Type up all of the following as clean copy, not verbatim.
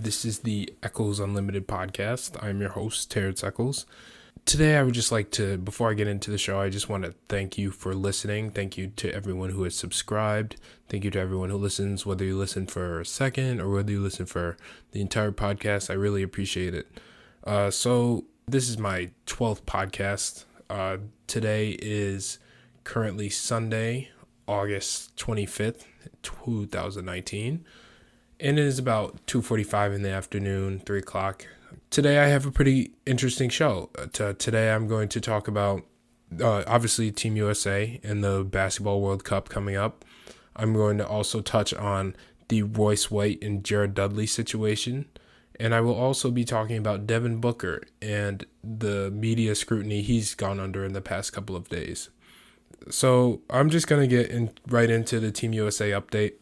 This is the Echols Unlimited podcast. I'm your host, Terrence Echols. Today, I would just like to, before I get into the show, I just want to thank you for listening. Thank you to everyone who has subscribed. Thank you to everyone who listens, whether you listen for a second or whether you listen for the entire podcast. I really appreciate it. So this is my 12th podcast. Today is currently Sunday, August 25th, 2019. And it is about 2:45 in the afternoon, 3 o'clock. Today I have a pretty interesting show. Today I'm going to talk about, obviously, Team USA and the Basketball World Cup coming up. I'm going to also touch on the Royce White and Jared Dudley situation. And I will also be talking about Devin Booker and the media scrutiny he's gone under in the past couple of days. So I'm just going to get right into the Team USA update.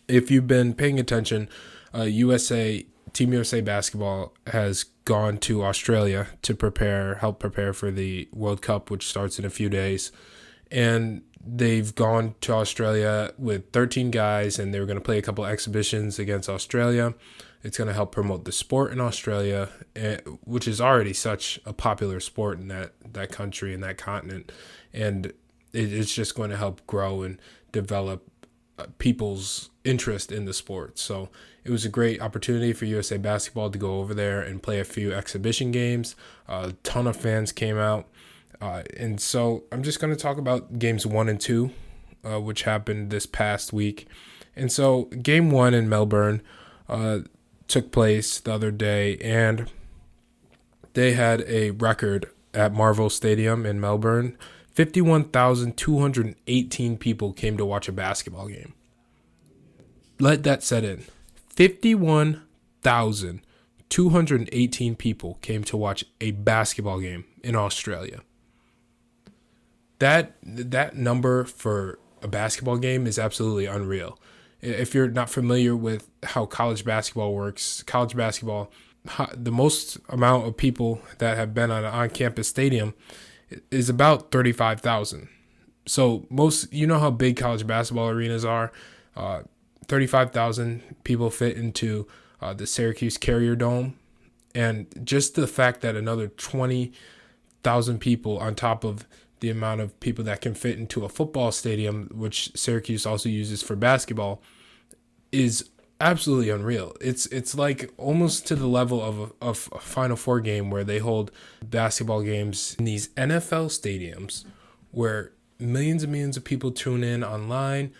If you've been paying attention, Team USA basketball has gone to Australia to help prepare for the World Cup, which starts in a few days. And they've gone to Australia with 13 guys, and they're going to play a couple exhibitions against Australia. It's going to help promote the sport in Australia, which is already such a popular sport in that country and that continent. And it's just going to help grow and develop people's interest in the sport. So it was a great opportunity for USA Basketball to go over there and play a few exhibition games. A ton of fans came out. And so I'm just going to talk about games 1 and 2, which happened this past week. And so game 1 in Melbourne took place the other day, and they had a record at Marvel Stadium in Melbourne. 51,218 people came to watch a basketball game. Let that set in. 51,218 people came to watch a basketball game in Australia. That number for a basketball game is absolutely unreal. If you're not familiar with how college basketball works, the most amount of people that have been on an on-campus stadium is about 35,000. So you know how big college basketball arenas are. 35,000 people fit into the Syracuse Carrier Dome. And just the fact that another 20,000 people on top of the amount of people that can fit into a football stadium, which Syracuse also uses for basketball, is absolutely unreal. It's like almost to the level of a Final Four game where they hold basketball games in these NFL stadiums where millions and millions of people tune in online.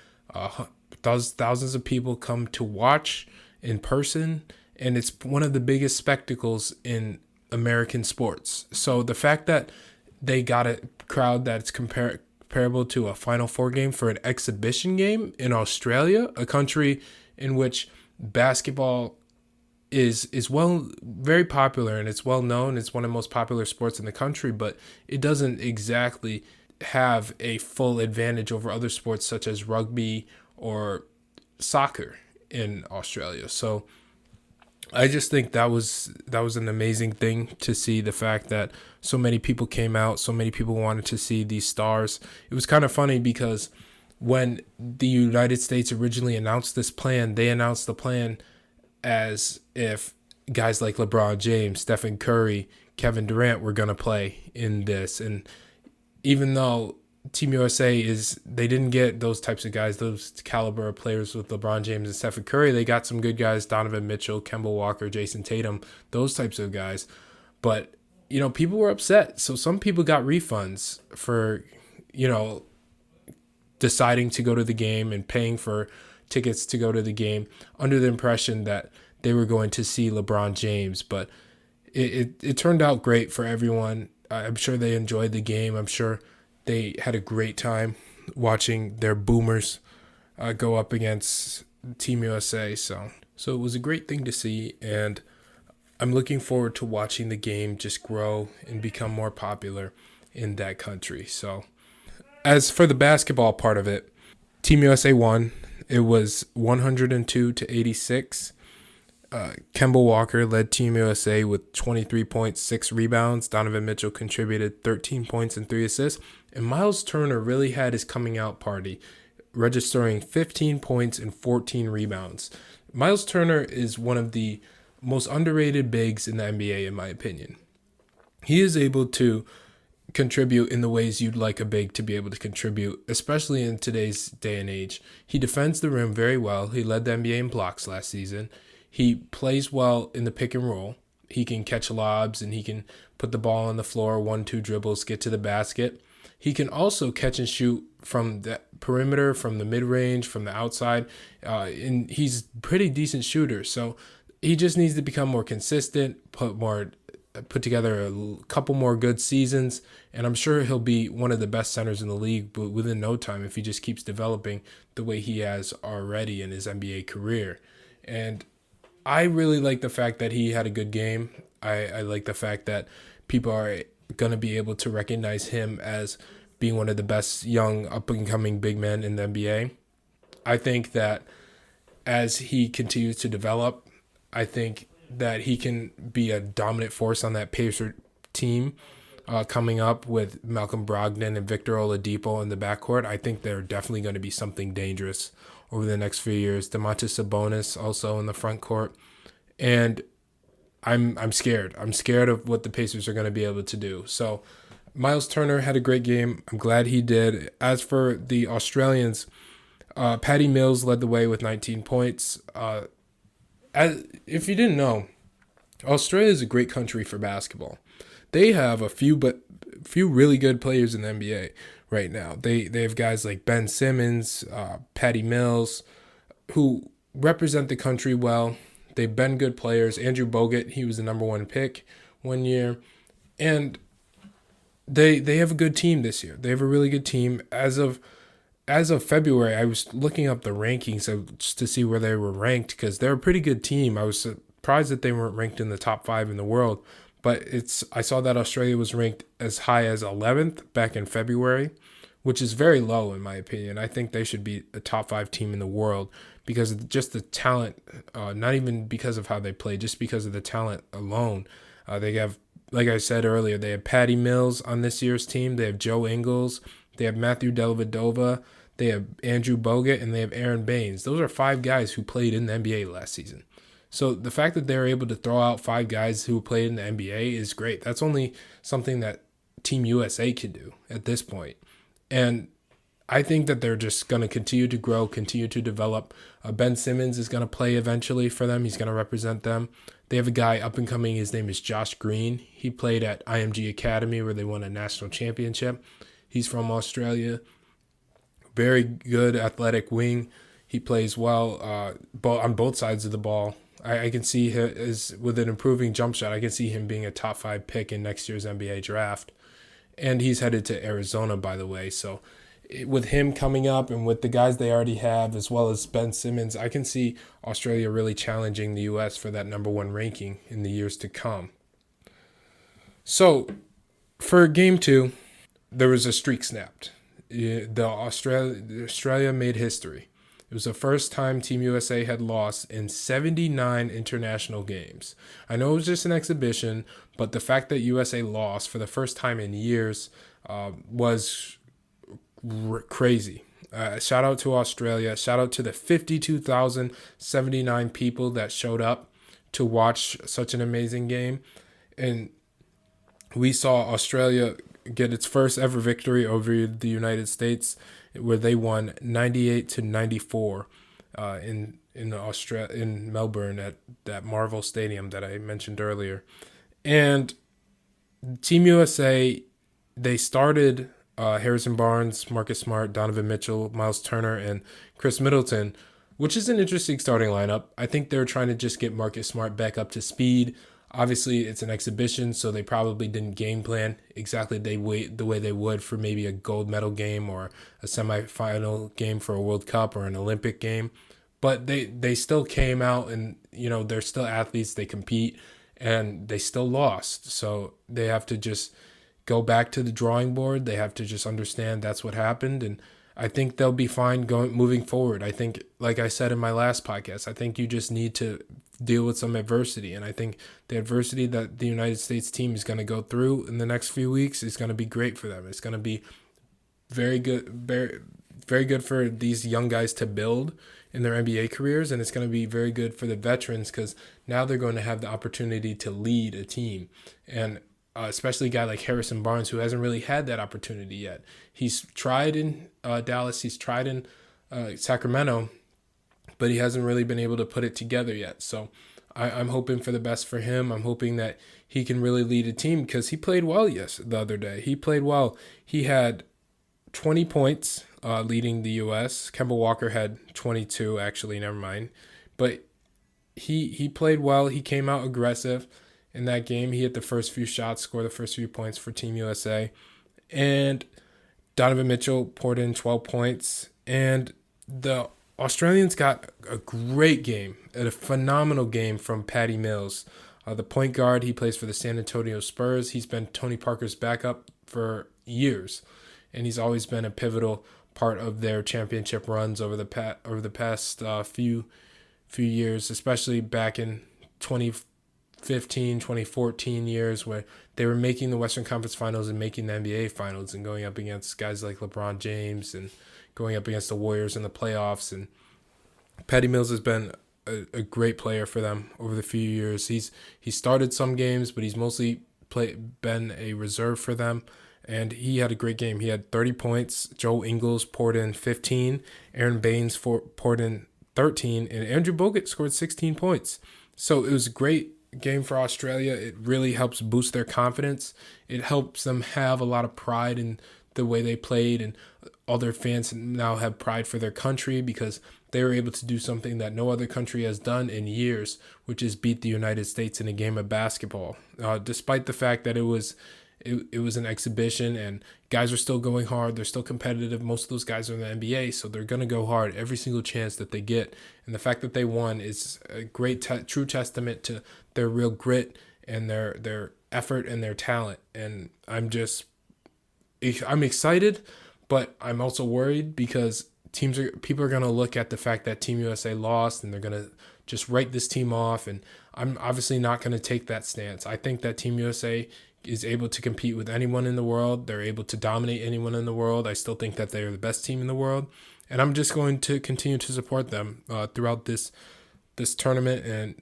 Thousands of people come to watch in person, and it's one of the biggest spectacles in American sports. So the fact that they got a crowd that's comparable to a Final Four game for an exhibition game in Australia, a country in which basketball is very popular and it's well known. It's one of the most popular sports in the country, but it doesn't exactly have a full advantage over other sports such as rugby or soccer in Australia. So I just think that was an amazing thing to see, the fact that so many people came out, so many people wanted to see these stars. It was kind of funny because when the United States originally announced this plan, they announced the plan as if guys like LeBron James, Stephen Curry, Kevin Durant were going to play in this. And even though Team USA they didn't get those types of guys, those caliber of players with LeBron James and Stephen Curry. They got some good guys, Donovan Mitchell, Kemba Walker, Jason Tatum, those types of guys. But, people were upset. So some people got refunds for, deciding to go to the game and paying for tickets to go to the game under the impression that they were going to see LeBron James. But it turned out great for everyone. I'm sure they enjoyed the game. I'm sure they had a great time watching their boomers go up against Team USA. So it was a great thing to see, and I'm looking forward to watching the game just grow and become more popular in that country. So as for the basketball part of it, Team USA won. It was 102-86. Kemba Walker led Team USA with 23 points, 6 rebounds. Donovan Mitchell contributed 13 points and 3 assists. And Miles Turner really had his coming out party, registering 15 points and 14 rebounds. Miles Turner is one of the most underrated bigs in the NBA, in my opinion. He is able to contribute in the ways you'd like a big to be able to contribute, especially in today's day and age. He defends the rim very well. He led the NBA in blocks last season. He plays well in the pick and roll. He can catch lobs and he can put the ball on the floor, 1-2 dribbles, get to the basket. He can also catch and shoot from the perimeter, from the mid-range, from the outside, and he's a pretty decent shooter. So he just needs to become more consistent, put together a couple more good seasons, and I'm sure he'll be one of the best centers in the league, but within no time if he just keeps developing the way he has already in his NBA career. And I really like the fact that he had a good game. I like the fact that people are going to be able to recognize him as being one of the best young up-and-coming big men in the NBA. I think that as he continues to develop, I think that he can be a dominant force on that Pacer team coming up with Malcolm Brogdon and Victor Oladipo in the backcourt. I think they're definitely going to be something dangerous over the next few years. Domantas Sabonis also in the front court. And I'm scared. I'm scared of what the Pacers are going to be able to do. So Miles Turner had a great game. I'm glad he did. As for the Australians, Patty Mills led the way with 19 points. If you didn't know, Australia is a great country for basketball. They have a few really good players in the NBA right now. They have guys like Ben Simmons, Patty Mills, who represent the country well. They've been good players. Andrew Bogut, he was the number one pick one year. And they have a good team this year. They have a really good team. As of February, I was looking up the rankings just to see where they were ranked because they're a pretty good team. I was surprised that they weren't ranked in the top 5 in the world. But I saw that Australia was ranked as high as 11th back in February, which is very low in my opinion. I think they should be a top 5 team in the world because of just the talent, not even because of how they play, just because of the talent alone. They have, like I said earlier, they have Patty Mills on this year's team. They have Joe Ingles. They have Matthew Dellavedova. They have Andrew Bogut, and they have Aaron Baines. Those are 5 guys who played in the NBA last season. So the fact that they're able to throw out 5 guys who played in the NBA is great. That's only something that Team USA can do at this point. And I think that they're just going to continue to grow, continue to develop. Ben Simmons is going to play eventually for them. He's going to represent them. They have a guy up and coming. His name is Josh Green. He played at IMG Academy where they won a national championship. He's from Australia. Very good athletic wing. He plays well on both sides of the ball. I can see with an improving jump shot, I can see him being a top 5 pick in next year's NBA draft. And he's headed to Arizona, by the way. So with him coming up and with the guys they already have, as well as Ben Simmons, I can see Australia really challenging the U.S. for that number 1 ranking in the years to come. So for Game 2, there was a streak snapped. Australia made history. It was the first time Team USA had lost in 79 international games. I know it was just an exhibition, but the fact that USA lost for the first time in years was crazy. Shout out to Australia. Shout out to the 52,079 people that showed up to watch such an amazing game. And we saw Australia get its first ever victory over the United States, where they won 98-94 in Melbourne at that Marvel Stadium that I mentioned earlier. And Team USA, they started Harrison Barnes, Marcus Smart, Donovan Mitchell, Miles Turner, and Chris Middleton, which is an interesting starting lineup. I think they're trying to just get Marcus Smart back up to speed. Obviously, it's an exhibition, so they probably didn't game plan exactly the way they would for maybe a gold medal game or a semifinal game for a World Cup or an Olympic game. But they still came out and, they're still athletes. They compete, and they still lost. So they have to just go back to the drawing board. They have to just understand that's what happened, and I think they'll be fine moving forward. I think, like I said in my last podcast, I think you just need to deal with some adversity. And I think the adversity that the United States team is going to go through in the next few weeks is going to be great for them. It's going to be very good, very good for these young guys to build in their NBA careers, and it's going to be very good for the veterans because now they're going to have the opportunity to lead a team, and especially a guy like Harrison Barnes who hasn't really had that opportunity yet. He's tried in Dallas, he's tried in Sacramento, but he hasn't really been able to put it together yet. So I'm hoping for the best for him. I'm hoping that he can really lead a team because he played well the other day. He played well. He had 20 points leading the U.S. Kemba Walker had 22, actually, never mind. But he played well. He came out aggressive in that game. He hit the first few shots, scored the first few points for Team USA. And Donovan Mitchell poured in 12 points. And the Australians got a great game, a phenomenal game from Patty Mills. The point guard, he plays for the San Antonio Spurs. He's been Tony Parker's backup for years, and he's always been a pivotal part of their championship runs over the past few years, especially back in 2015, 2014 years where they were making the Western Conference Finals and making the NBA Finals and going up against guys like LeBron James and going up against the Warriors in the playoffs. And Patty Mills has been a great player for them over the few years. He started some games, but he's mostly been a reserve for them. And he had a great game. He had 30 points. Joe Ingles poured in 15. Aaron Baines poured in 13. And Andrew Bogut scored 16 points. So it was a great game for Australia. It really helps boost their confidence. It helps them have a lot of pride in the way they played, and all their fans now have pride for their country because they were able to do something that no other country has done in years, which is beat the United States in a game of basketball. Despite the fact that it was an exhibition and guys are still going hard, they're still competitive. Most of those guys are in the NBA, so they're going to go hard every single chance that they get. And the fact that they won is a great true testament to their real grit and their effort and their talent. And I'm excited, but I'm also worried because people are going to look at the fact that Team USA lost and they're going to just write this team off. And I'm obviously not going to take that stance. I think that Team USA is able to compete with anyone in the world. They're able to dominate anyone in the world. I still think that they are the best team in the world. And I'm just going to continue to support them throughout this tournament and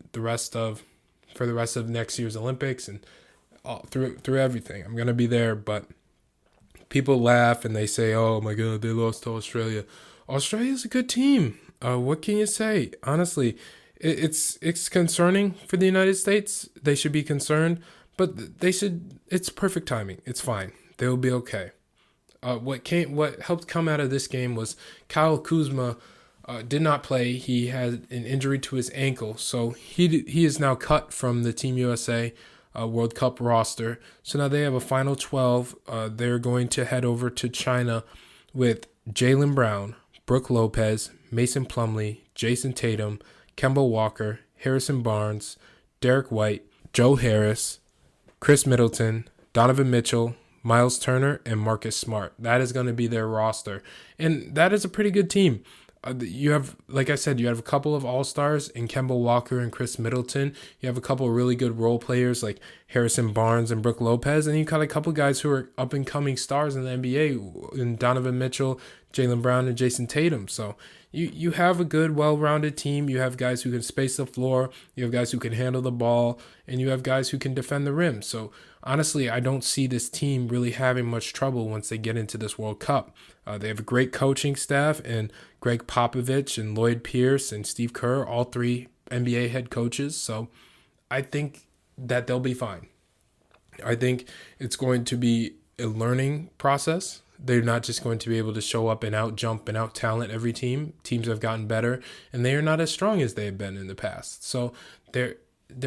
for the rest of next year's Olympics and through everything. I'm going to be there, but people laugh and they say, oh my God, they lost to Australia. Australia's a good team. What can you say? Honestly, it's concerning for the United States. They should be concerned, but it's perfect timing. It's fine. They'll be okay. What helped come out of this game was Kyle Kuzma did not play. He had an injury to his ankle, so he is now cut from the Team USA World Cup roster. So now they have a final 12. They're going to head over to China with Jaylen Brown, Brooke Lopez, Mason Plumlee, Jason Tatum, Kemba Walker, Harrison Barnes, Derek White, Joe Harris, Chris Middleton, Donovan Mitchell, Miles Turner, and Marcus Smart. That is going to be their roster. And that is a pretty good team. You have, like I said, you have a couple of all-stars in Kemba Walker and Chris Middleton. You have a couple of really good role players like Harrison Barnes and Brooke Lopez. And you got a couple of guys who are up-and-coming stars in the NBA, in Donovan Mitchell, Jaylen Brown, and Jason Tatum. So you have a good, well-rounded team. You have guys who can space the floor. You have guys who can handle the ball. And you have guys who can defend the rim. So honestly, I don't see this team really having much trouble once they get into this World Cup. They have a great coaching staff, and Greg Popovich and Lloyd Pierce and Steve Kerr, all three NBA head coaches. So I think that they'll be fine. I think it's going to be a learning process. They're not just going to be able to show up and out-jump and out-talent every team. Teams have gotten better, and they are not as strong as they have been in the past. So they're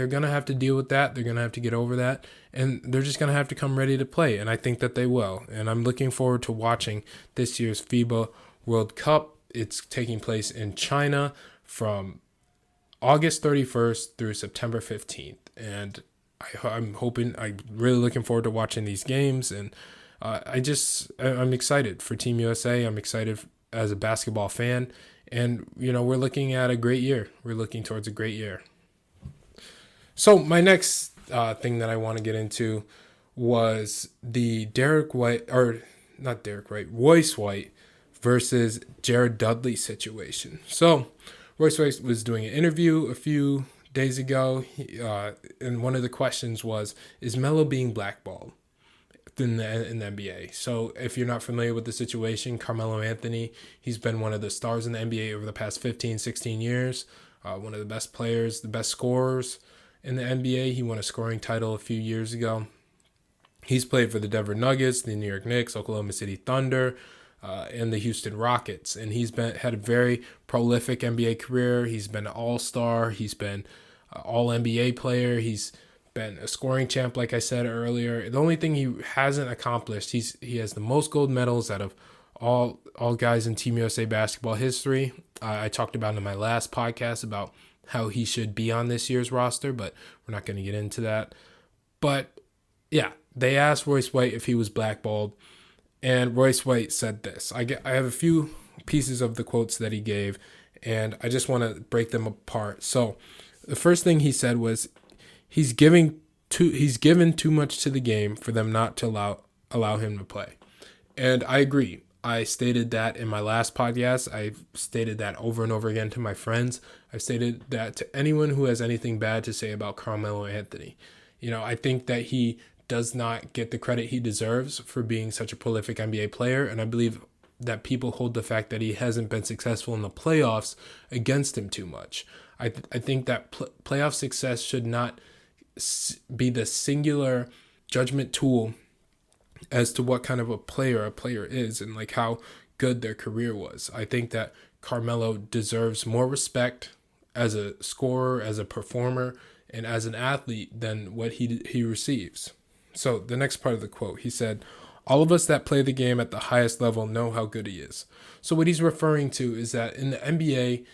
going to have to deal with that. They're going to have to get over that. And they're just going to have to come ready to play. And I think that they will. And I'm looking forward to watching this year's FIBA World Cup. It's taking place in China from August 31st through September 15th. And I'm really looking forward to watching these games. And I'm excited for Team USA. I'm excited as a basketball fan. And, we're looking at a great year. We're looking towards a great year. So my next thing that I want to get into was the Derek White, or Royce White versus Jared Dudley situation. So Royce White was doing an interview a few days ago, and one of the questions was, is Melo being blackballed in the NBA? So if you're not familiar with the situation, Carmelo Anthony, he's been one of the stars in the NBA over the past 15, 16 years, one of the best players, the best scorers in the NBA. He won a scoring title a few years ago. He's played for the Denver Nuggets, the New York Knicks, Oklahoma City Thunder, and the Houston Rockets. And he's had a very prolific NBA career. He's been an all-star. He's been an all-NBA player. He's been a scoring champ, like I said earlier. The only thing he hasn't accomplished, he has the most gold medals out of all guys in Team USA basketball history. I talked about in my last podcast about how he should be on this year's roster, but we're not going to get into that. But yeah, they asked Royce White if he was blackballed, and Royce White said this. I have a few pieces of the quotes that he gave, and I just want to break them apart. So the first thing he said was, he's given too much to the game for them not to allow him to play. And I agree. I stated that in my last podcast. I've stated that over and over again to my friends. I've stated that to anyone who has anything bad to say about Carmelo Anthony. I think that he does not get the credit he deserves for being such a prolific NBA player, and I believe that people hold the fact that he hasn't been successful in the playoffs against him too much. I think that playoff success should not be the singular judgment tool as to what kind of a player is and like how good their career was. I think that Carmelo deserves more respect as a scorer, as a performer, and as an athlete than what he receives. So the next part of the quote, he said, all of us that play the game at the highest level know how good he is. So what he's referring to is that in the NBA,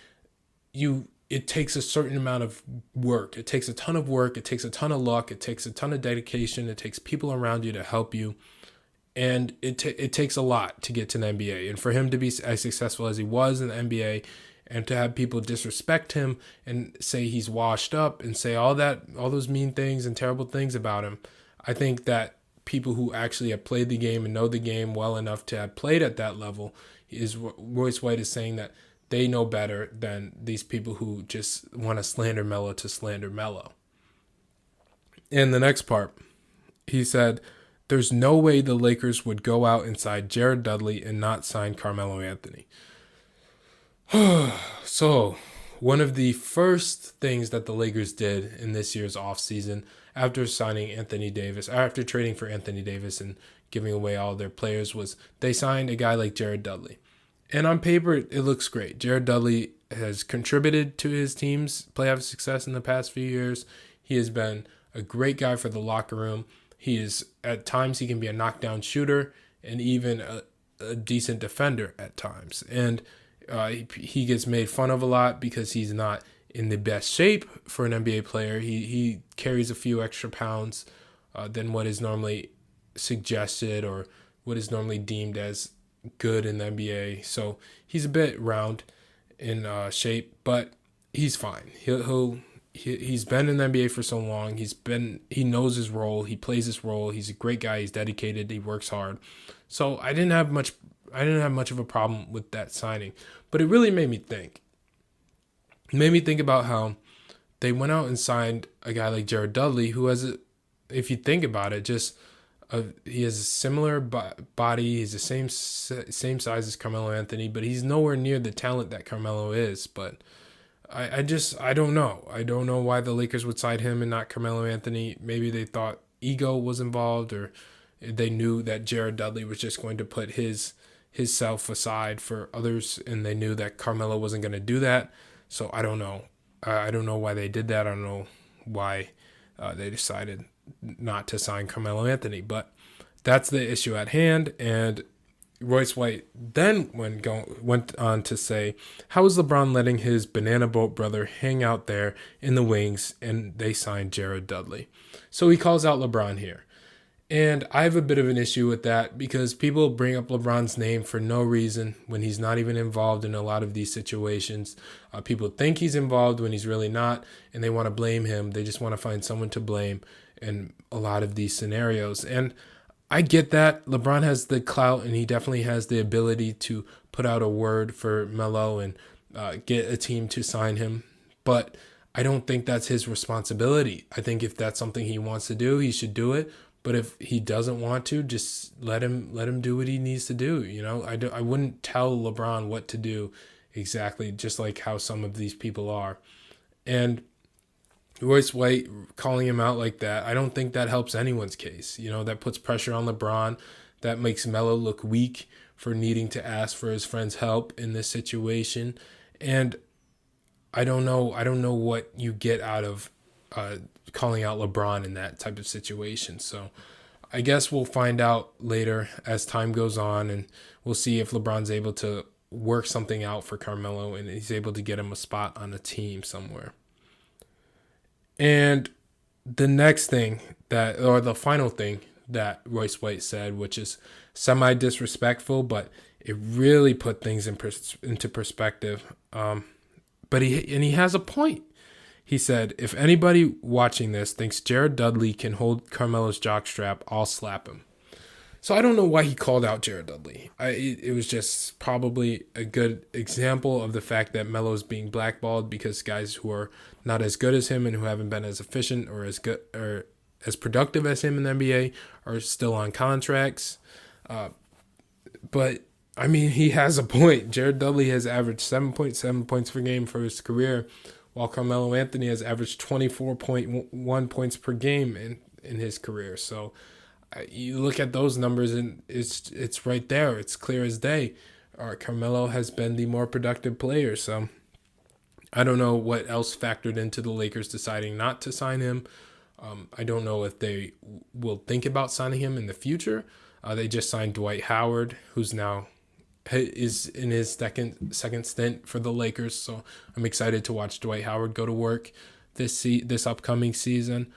it takes a certain amount of work. It takes a ton of work. It takes a ton of luck. It takes a ton of dedication. It takes people around you to help you. And it takes a lot to get to the NBA. And for him to be as successful as he was in the NBA, and to have people disrespect him and say he's washed up and say all those mean things and terrible things about him, I think that people who actually have played the game and know the game well enough to have played at that level, Royce White is saying that they know better than these people who just want to slander Melo to slander Melo. In the next part, he said, there's no way the Lakers would go out and sign Jared Dudley and not sign Carmelo Anthony. So, one of the first things that the Lakers did in this year's offseason after trading for Anthony Davis and giving away all their players, was they signed a guy like Jared Dudley. And on paper, it looks great. Jared Dudley has contributed to his team's playoff success in the past few years. He has been a great guy for the locker room. At times, he can be a knockdown shooter and even a decent defender at times. And he gets made fun of a lot because he's not in the best shape for an NBA player. He carries a few extra pounds than what is normally suggested or what is normally deemed as good in the NBA. So he's a bit round in shape, but he's fine. He's been in the NBA for so long. He knows his role. He plays his role. He's a great guy. He's dedicated. He works hard. So I didn't have much of a problem with that signing, but it really made me think. It made me think about how they went out and signed a guy like Jared Dudley, who if you think about it, he has a similar body. He's the same size as Carmelo Anthony, but he's nowhere near the talent that Carmelo is. But I don't know. I don't know why the Lakers would sign him and not Carmelo Anthony. Maybe they thought ego was involved, or they knew that Jared Dudley was just going to put his self aside for others, and they knew that Carmelo wasn't going to do that. So I don't know. I don't know why they did that. I don't know why they decided not to sign Carmelo Anthony. But that's the issue at hand. And Royce White then went on to say, how is LeBron letting his banana boat brother hang out there in the wings, and they signed Jared Dudley? So he calls out LeBron here. And I have a bit of an issue with that because people bring up LeBron's name for no reason when he's not even involved in a lot of these situations. People think he's involved when he's really not, and they want to blame him. They just want to find someone to blame in a lot of these scenarios. And I get that LeBron has the clout and he definitely has the ability to put out a word for Melo and get a team to sign him. But I don't think that's his responsibility. I think if that's something he wants to do, he should do it. But if he doesn't want to, just let him do what he needs to do. I wouldn't tell LeBron what to do exactly, just like how some of these people are. And Royce White calling him out like that, I don't think that helps anyone's case. That puts pressure on LeBron. That makes Melo look weak for needing to ask for his friend's help in this situation. And I don't know what you get out of calling out LeBron in that type of situation. So I guess we'll find out later as time goes on, and we'll see if LeBron's able to work something out for Carmelo and he's able to get him a spot on a team somewhere. And the next thing the final thing that Royce White said, which is semi-disrespectful, but it really put things into perspective. But he has a point. He said, if anybody watching this thinks Jared Dudley can hold Carmelo's jockstrap, I'll slap him. So I don't know why he called out Jared Dudley. It was just probably a good example of the fact that Melo's being blackballed because guys who are not as good as him and who haven't been as efficient or as good or as productive as him in the NBA are still on contracts. But I mean, he has a point. Jared Dudley has averaged 7.7 points per game for his career, while Carmelo Anthony has averaged 24.1 points per game in his career. So you look at those numbers and it's right there. It's clear as day. Carmelo has been the more productive player. So I don't know what else factored into the Lakers deciding not to sign him. I don't know if they will think about signing him in the future. They just signed Dwight Howard, who's now is in his second stint for the Lakers. So I'm excited to watch Dwight Howard go to work this upcoming season.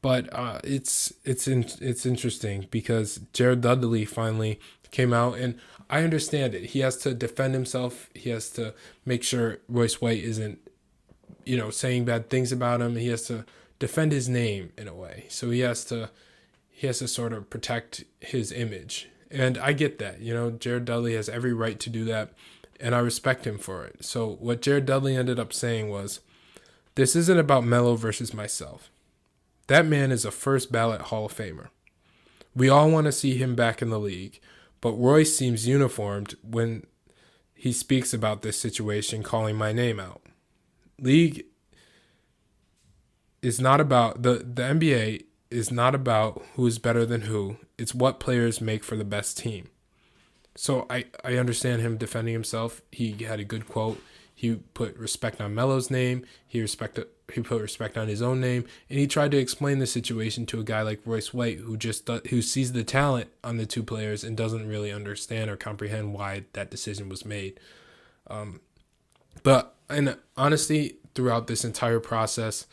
But it's interesting because Jared Dudley finally came out, and I understand it. He has to defend himself. He has to make sure Royce White isn't, saying bad things about him. He has to defend his name in a way. So he has to sort of protect his image. And I get that. Jared Dudley has every right to do that, and I respect him for it. So what Jared Dudley ended up saying was, this isn't about Melo versus myself. That man is a first ballot Hall of Famer. We all want to see him back in the league, but Royce seems uniformed when he speaks about this situation, calling my name out. League is not about, the NBA is not about who is better than who. It's what players make for the best team. So I understand him defending himself. He had a good quote. He put respect on Melo's name. He put respect on his own name, and he tried to explain the situation to a guy like Royce White, who sees the talent on the two players and doesn't really understand or comprehend why that decision was made. But in honesty, throughout this entire process,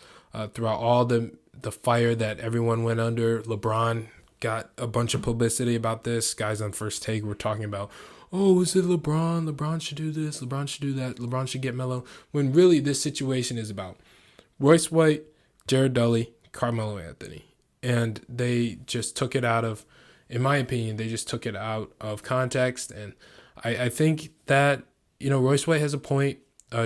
throughout all the fire that everyone went under, LeBron got a bunch of publicity about this. Guys on First Take were talking about, oh, is it LeBron? LeBron should do this. LeBron should do that. LeBron should get Melo. When really this situation is about Royce White, Jared Dudley, Carmelo Anthony. And they just took it out of, in my opinion, they just took it out of context. And I think that, Royce White has a point.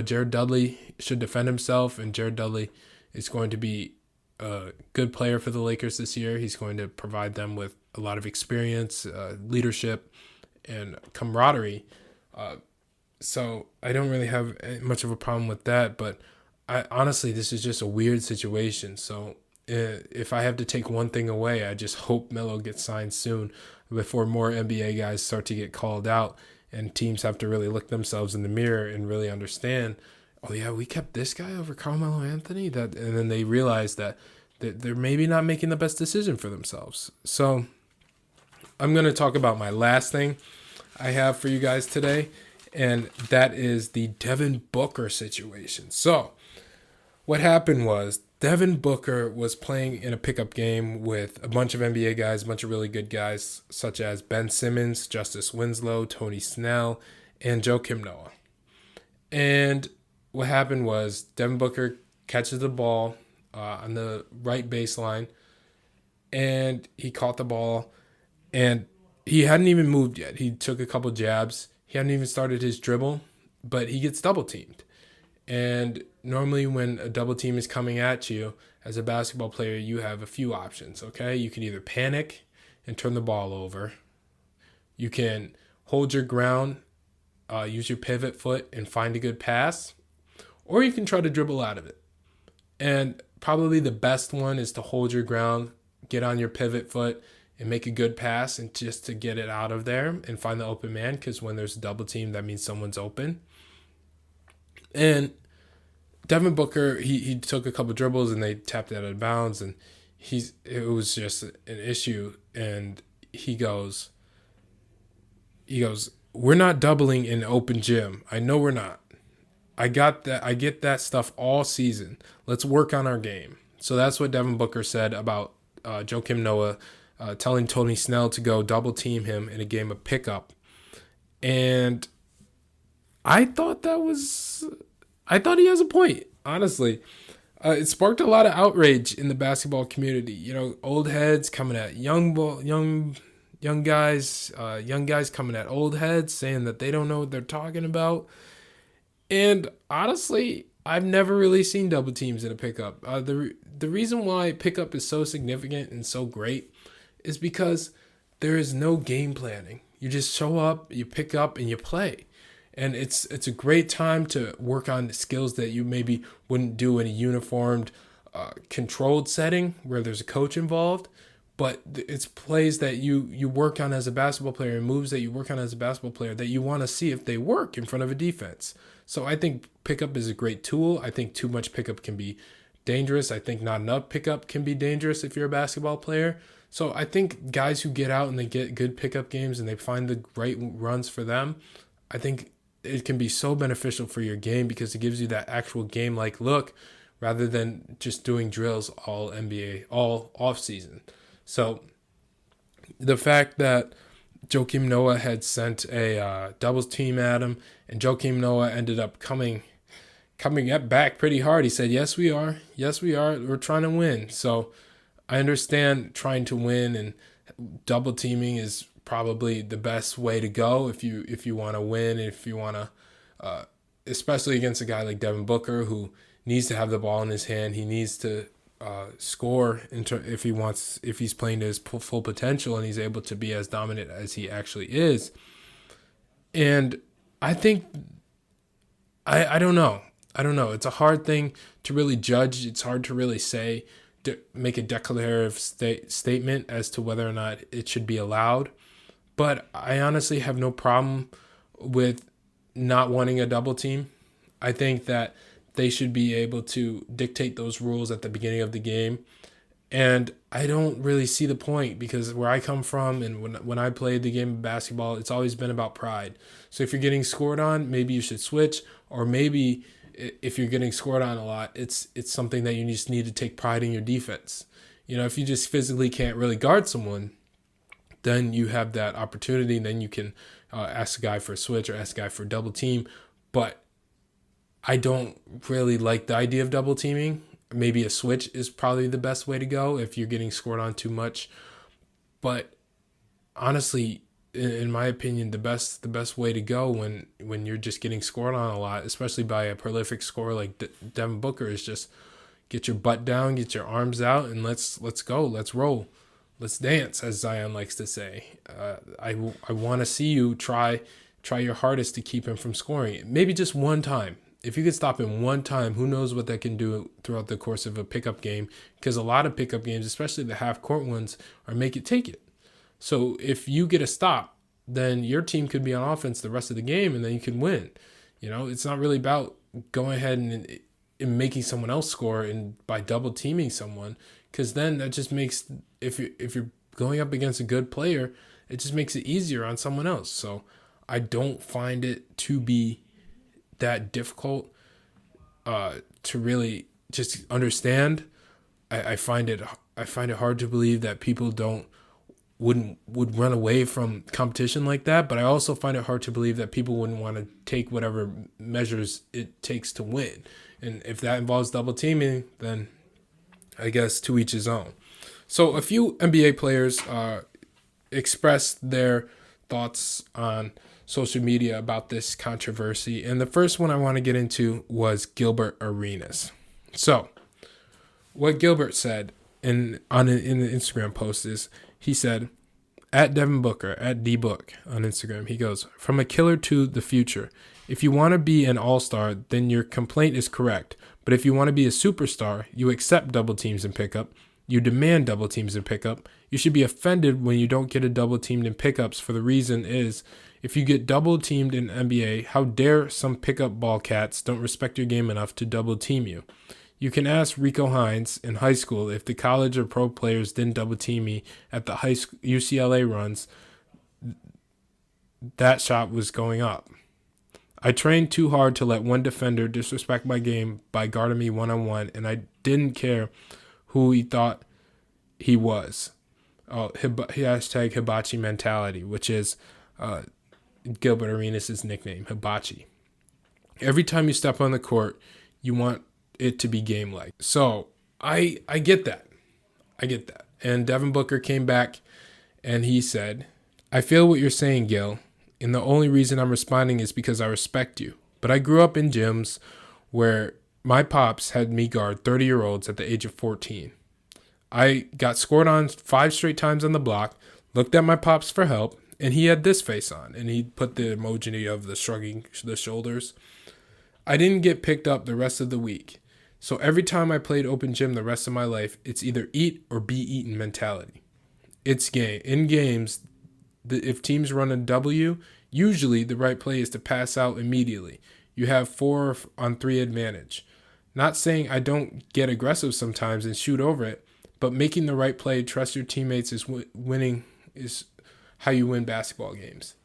Jared Dudley should defend himself, and Jared Dudley is going to be a good player for the Lakers this year. He's going to provide them with a lot of experience, leadership, and camaraderie. So I don't really have much of a problem with that, but honestly, this is just a weird situation. So if I have to take one thing away, I just hope Melo gets signed soon before more NBA guys start to get called out and teams have to really look themselves in the mirror and really understand, oh yeah, we kept this guy over Carmelo Anthony, and then they realize that they're maybe not making the best decision for themselves. So I'm going to talk about my last thing I have for you guys today, and that is the Devin Booker situation. So what happened was Devin Booker was playing in a pickup game with a bunch of NBA guys, a bunch of really good guys, such as Ben Simmons, Justice Winslow, Tony Snell, and Joakim Noah. And what happened was Devin Booker catches the ball on the right baseline, and he caught the ball, And he hadn't even moved yet. He took a couple jabs. He hadn't even started his dribble, but he gets double teamed. And normally when a double team is coming at you as a basketball player, you have a few options, okay? You can either panic and turn the ball over. You can hold your ground, use your pivot foot and find a good pass, or you can try to dribble out of it. And probably the best one is to hold your ground, get on your pivot foot, and make a good pass and just to get it out of there and find the open man, because when there's a double team, that means someone's open. And Devin Booker, he took a couple dribbles and they tapped it out of bounds, and it was just an issue. And he goes, we're not doubling in open gym. I know we're not. I got that. I get that stuff all season. Let's work on our game. So that's what Devin Booker said about Joakim Noah telling Tony Snell to go double team him in a game of pickup. And I thought he has a point, honestly. It sparked a lot of outrage in the basketball community. You know, old heads coming at young guys coming at old heads, saying that they don't know what they're talking about. And honestly, I've never really seen double teams in a pickup. The reason why pickup is so significant and so great is because there is no game planning. You just show up, you pick up, and you play. And it's a great time to work on skills that you maybe wouldn't do in a uniformed, controlled setting where there's a coach involved. But it's plays that you work on as a basketball player and moves that you work on as a basketball player that you want to see if they work in front of a defense. So I think pickup is a great tool. I think too much pickup can be dangerous. I think not enough pickup can be dangerous if you're a basketball player. So I think guys who get out and they get good pickup games and they find the right runs for them, I think it can be so beneficial for your game because it gives you that actual game-like look rather than just doing drills all NBA, all off-season. So the fact that Joakim Noah had sent a doubles team at him, and Joakim Noah ended up coming back pretty hard. He said, yes, we are. Yes, we are. We're trying to win. So I understand trying to win, and double teaming is probably the best way to go if you want to win, if you want to, especially against a guy like Devin Booker who needs to have the ball in his hand. He needs to score if he's playing to his full potential and he's able to be as dominant as he actually is. And I think I don't know. It's a hard thing to really judge. It's hard to really say, make a declarative statement as to whether or not it should be allowed. But I honestly have no problem with not wanting a double team. I think that they should be able to dictate those rules at the beginning of the game. And I don't really see the point because where I come from and when I played the game of basketball, it's always been about pride. So if you're getting scored on, maybe you should switch, or maybe if you're getting scored on a lot, it's something that you just need to take pride in your defense. You know, if you just physically can't really guard someone, then you have that opportunity, and then you can ask a guy for a switch or ask a guy for a double team. But I don't really like the idea of double teaming. Maybe a switch is probably the best way to go if you're getting scored on too much. But honestly, in my opinion, the best way to go when you're just getting scored on a lot, especially by a prolific scorer like Devin Booker, is just get your butt down, get your arms out, and let's go, let's roll, let's dance, as Zion likes to say. I want to see you try your hardest to keep him from scoring. Maybe just one time. If you could stop him one time, who knows what that can do throughout the course of a pickup game? Because a lot of pickup games, especially the half-court ones, are make it, take it. So if you get a stop, then your team could be on offense the rest of the game, and then you can win. You know, it's not really about going ahead and making someone else score and by double teaming someone, because then that just makes, if you're going up against a good player, it just makes it easier on someone else. So I don't find it to be that difficult to really just understand. I find it hard to believe that people would run away from competition like that, but I also find it hard to believe that people wouldn't want to take whatever measures it takes to win. And if that involves double teaming, then I guess to each his own. So a few NBA players expressed their thoughts on social media about this controversy. And the first one I want to get into was Gilbert Arenas. So, what Gilbert said in the Instagram post is, he said, at Devin Booker, at dbook on Instagram, he goes, from a killer to the future. If you want to be an all-star, then your complaint is correct. But if you want to be a superstar, you accept double teams in pickup. You demand double teams in pickup. You should be offended when you don't get a double teamed in pickups, for the reason is, if you get double teamed in NBA, how dare some pickup ball cats don't respect your game enough to double team you. You can ask Rico Hines in high school if the college or pro players didn't double team me at the high school UCLA runs. That shot was going up. I trained too hard to let one defender disrespect my game by guarding me one-on-one, and I didn't care who he thought he was. Hashtag Hibachi mentality, which is Gilbert Arenas' nickname, Hibachi. Every time you step on the court, you want it to be game-like. So I get that. I get that. And Devin Booker came back and he said, I feel what you're saying, Gil, and the only reason I'm responding is because I respect you. But I grew up in gyms where my pops had me guard 30-year-olds at the age of 14. I got scored on 5 straight times on the block, looked at my pops for help, and he had this face on, and he put the emoji of the shrugging the shoulders. I didn't get picked up the rest of the week. So every time I played open gym the rest of my life, it's either eat or be eaten mentality. It's game. In games, if teams run a W, usually the right play is to pass out immediately. You have 4-on-3 advantage. Not saying I don't get aggressive sometimes and shoot over it, but making the right play, trust your teammates, is winning is how you win basketball games.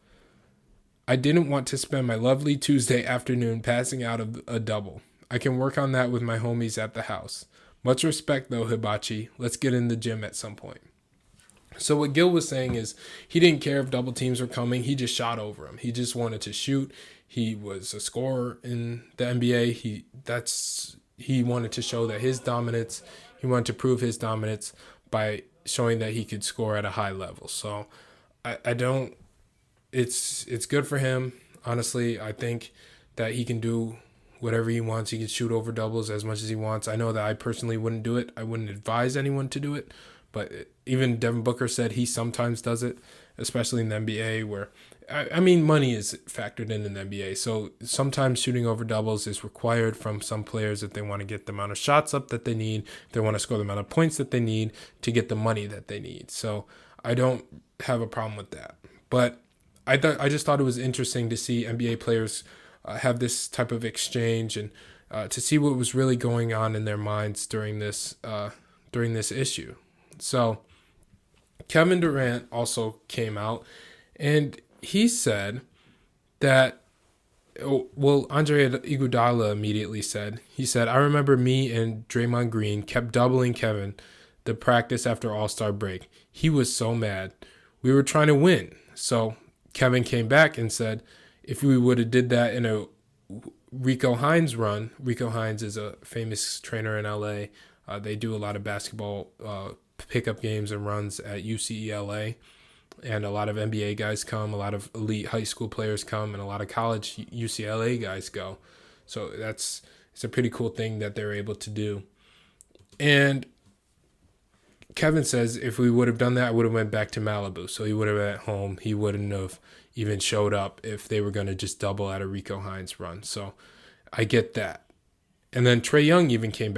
I didn't want to spend my lovely Tuesday afternoon passing out of a double. I can work on that with my homies at the house. Much respect though, Hibachi. Let's get in the gym at some point. So what Gil was saying is he didn't care if double teams were coming. He just shot over him. He just wanted to shoot. He was a scorer in the NBA. He wanted to show that his dominance. He wanted to prove his dominance by showing that he could score at a high level. So it's good for him. Honestly, I think that he can do whatever he wants. He can shoot over doubles as much as he wants. I know that I personally wouldn't do it. I wouldn't advise anyone to do it. But even Devin Booker said he sometimes does it, especially in the NBA where, money is factored in the NBA. So sometimes shooting over doubles is required from some players if they want to get the amount of shots up that they need, if they want to score the amount of points that they need to get the money that they need. So I don't have a problem with that. But I just thought it was interesting to see NBA players have this type of exchange and to see what was really going on in their minds during this issue. So Kevin Durant also came out and he said that, Andre Iguodala immediately said, I remember me and Draymond Green kept doubling Kevin the practice after All-Star break. He was so mad. We were trying to win. So Kevin came back and said, if we would have did that in a Rico Hines run, Rico Hines is a famous trainer in LA. They do a lot of basketball pickup games and runs at UCLA, and a lot of NBA guys come, a lot of elite high school players come, and a lot of college UCLA guys go. So it's a pretty cool thing that they're able to do. And Kevin says if we would have done that, I would have went back to Malibu. So he would have been at home. He wouldn't have even showed up if they were going to just double at a Rico Hines run. So I get that. And then Trae Young even came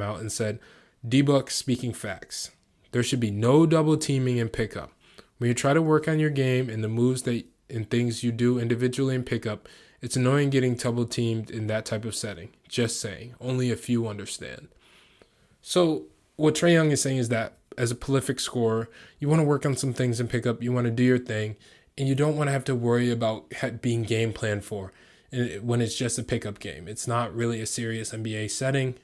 out and said, D-Book speaking facts. There should be no double teaming in pickup. When you try to work on your game and the moves and things you do individually in pickup, it's annoying getting double teamed in that type of setting. Just saying. Only a few understand. So what Trae Young is saying is that as a prolific scorer, you want to work on some things in pickup. You want to do your thing, and you don't want to have to worry about being game planned for when it's just a pickup game. It's not really a serious NBA setting,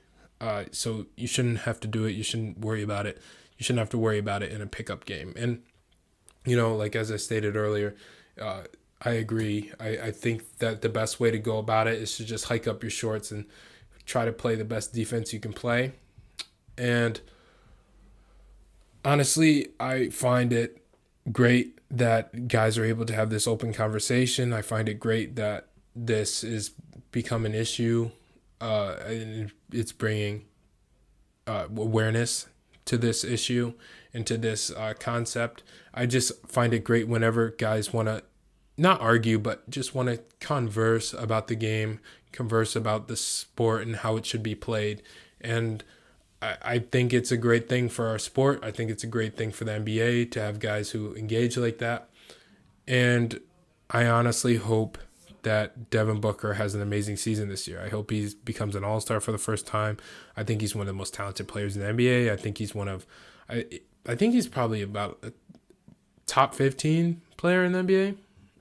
so you shouldn't have to do it. You shouldn't worry about it. You shouldn't have to worry about it in a pickup game. And, like as I stated earlier, I agree. I think that the best way to go about it is to just hike up your shorts and try to play the best defense you can play. And honestly, I find it great that guys are able to have this open conversation. I find it great that this is become an issue. And it's bringing awareness to this issue and to this concept. I just find it great whenever guys want to not argue, but just want to converse about the game, converse about the sport and how it should be played. And I think it's a great thing for our sport. I think it's a great thing for the NBA to have guys who engage like that. And I honestly hope that Devin Booker has an amazing season this year. I hope he becomes an all-star for the first time. I think he's one of the most talented players in the NBA. I think he's I think he's probably about a top 15 player in the NBA.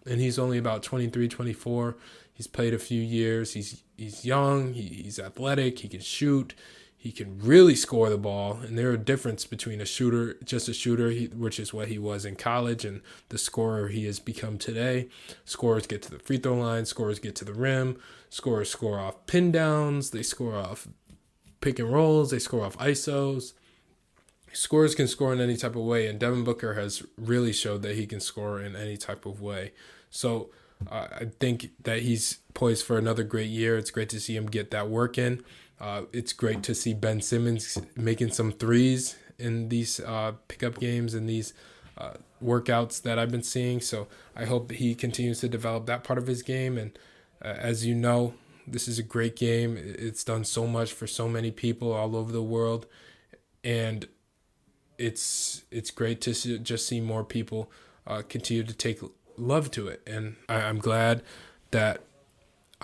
And he's only about 23, 24. He's played a few years. He's young. He's athletic. He can shoot. He can really score the ball. And there's a difference between a shooter, just a shooter, which is what he was in college, and the scorer he has become today. Scorers get to the free throw line. Scorers get to the rim. Scorers score off pin downs. They score off pick and rolls. They score off ISOs. Scorers can score in any type of way, and Devin Booker has really showed that he can score in any type of way. So I think that he's poised for another great year. It's great to see him get that work in. It's great to see Ben Simmons making some threes in these pickup games and these workouts that I've been seeing. So I hope he continues to develop that part of his game. And as you know, this is a great game. It's done so much for so many people all over the world. And it's great to just see more people continue to take love to it. And I'm glad that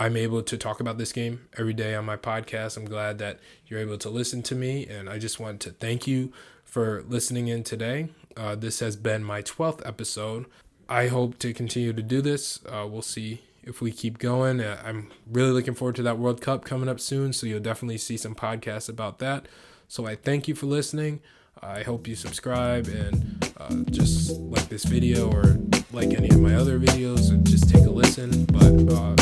I'm able to talk about this game every day on my podcast. I'm glad that you're able to listen to me, and I just want to thank you for listening in today. This has been my 12th episode. I hope to continue to do this. We'll see if we keep going. I'm really looking forward to that World Cup coming up soon, so you'll definitely see some podcasts about that. So I thank you for listening. I hope you subscribe and just like this video or like any of my other videos, and just take a listen. But